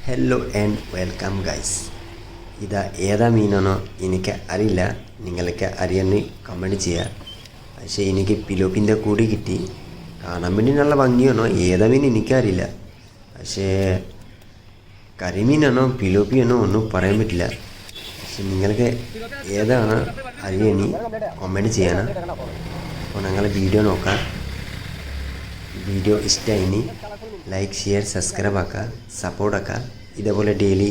Hello and welcome guys. ഏതാ മീനാണോ എനിക്ക് അറിയില്ല, നിങ്ങൾക്ക് അറിയാമെന്ന് കമൻറ്റ് ചെയ്യുക. പക്ഷേ എനിക്ക് പിലോപ്പിൻ്റെ കൂടി കിട്ടി. കാണാൻ വേണ്ടി നല്ല ഭംഗിയാണോ, ഏതാ മീൻ എനിക്കറിയില്ല. പക്ഷേ കരിമീനാണോ പിലോപ്പിയാണോ ഒന്നും പറയാൻ പറ്റില്ല. പക്ഷെ നിങ്ങൾക്ക് ഏതാണ് അറിയാമെന്ന് കമൻറ്റ് ചെയ്യണം. അപ്പോൾ ഞങ്ങൾ വീഡിയോ നോക്കാം. വീഡിയോ ഇഷ്ടമായി ലൈക്ക് ഷെയർ സബ്സ്ക്രൈബ് ആക്കുക, സപ്പോർട്ട് ആക്കുക. ഇതേപോലെ ഡെയിലി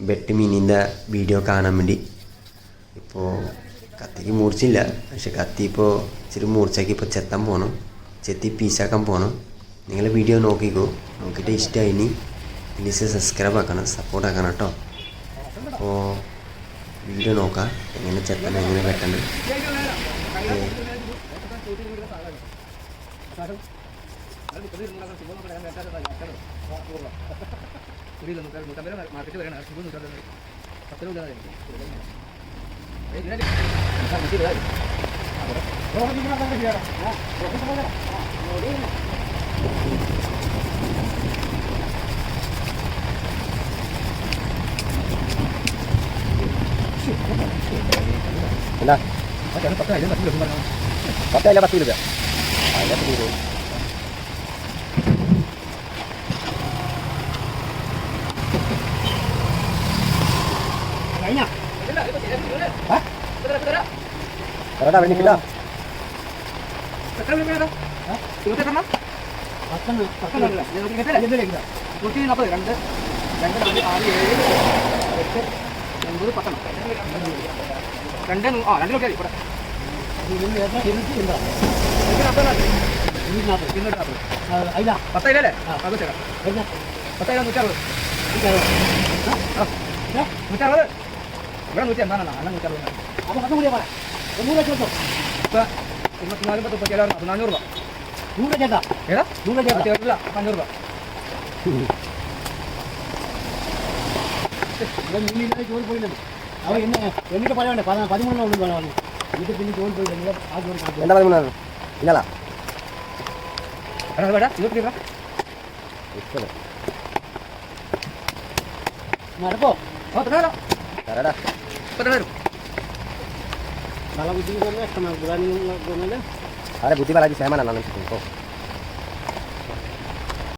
വെട്ട് മീനിൻ്റെ വീഡിയോ കാണാൻ വേണ്ടി. ഇപ്പോൾ കത്തിക്ക് മൂർച്ചയില്ല, പക്ഷെ കത്തി ഇപ്പോൾ ഇച്ചിരി മൂർച്ചയാക്കി ഇപ്പോൾ ചെത്താൻ പോകണം, ചെത്തി പീസാക്കാൻ പോകണം. നിങ്ങൾ വീഡിയോ നോക്കിക്കോ, നോക്കിയിട്ട് ഇഷ്ടമായി പ്ലീസ് സബ്സ്ക്രൈബ് ആക്കണം, സപ്പോർട്ട് ആക്കണം കേട്ടോ. അപ്പോൾ വീഡിയോ നോക്കാം, എങ്ങനെ ചെത്തണം എങ്ങനെ വെട്ടണം. മാർക്കറ്റ് വരെയാണ് എന്താ 10 രൂപ എടാ വേണിക്കില്ല. എന്നിട്ട് പറയണ്ടേ 13 വേണം. എന്നിട്ട് പിന്നെ ജോലി പോയി എന്താ 13 ഇല്ലല്ല നടപ്പോ നല്ല ബുദ്ധി അरे बुद्धि वाला जी सहमान आना नहीं